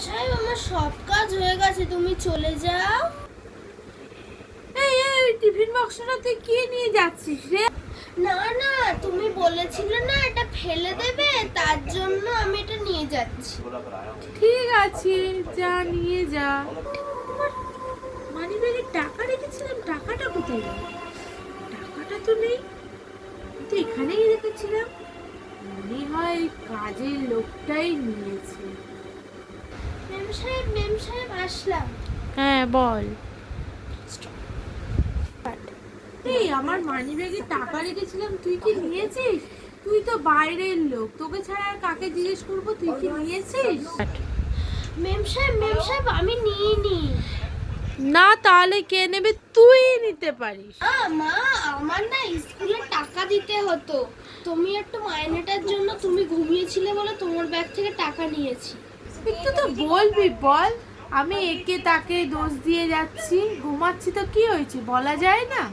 সাহেব আমার সব কাজ হয়ে গেছে, তুমি চলে যাও। এই এই টিফিন বক্সটা তুই কি নিয়ে যাচ্ছিস রে? না না, তুমি বলেছিলে না এটা ফেলে দেবে, তার জন্য আমি এটা নিয়ে যাচ্ছি। ঠিক আছে, যা নিয়ে যা। মানি ব্যাগে টাকা রেখেছিলাম, টাকাটা কোথায় গেল? টাকাটা তো নেই, তো এখানেই রেখেছিলাম। মনে হয় কাজের লোকটাই নিয়েছে। মেম সাহেব আসলাম। হ্যাঁ বল। এই আমার মানি ব্যাগে টাকা রেখেছিলাম, তুই কি নিয়েছিস? তুই তো বাইরের লোক, তোকে ছাড়া আর কাকে জিজ্ঞেস করবো তুই কি নিয়েছিস? মেম সাহেব আমি নিইনি। না তাহলে কে নেবে? তুই নিতে পারিস। মা, আমার না স্কুলে টাকা দিতে হতো, তুমি একটু মাইনেটার জন্য তুমি ঘুমিয়েছিলে বলে তোমার ব্যাগ থেকে টাকা নিয়েছি। একটু তো বলবি বল। আমি একে তাকে দোষ দিয়ে যাচ্ছি, ঘুমাচ্ছি তো কি হয়েছে বলা যায় না?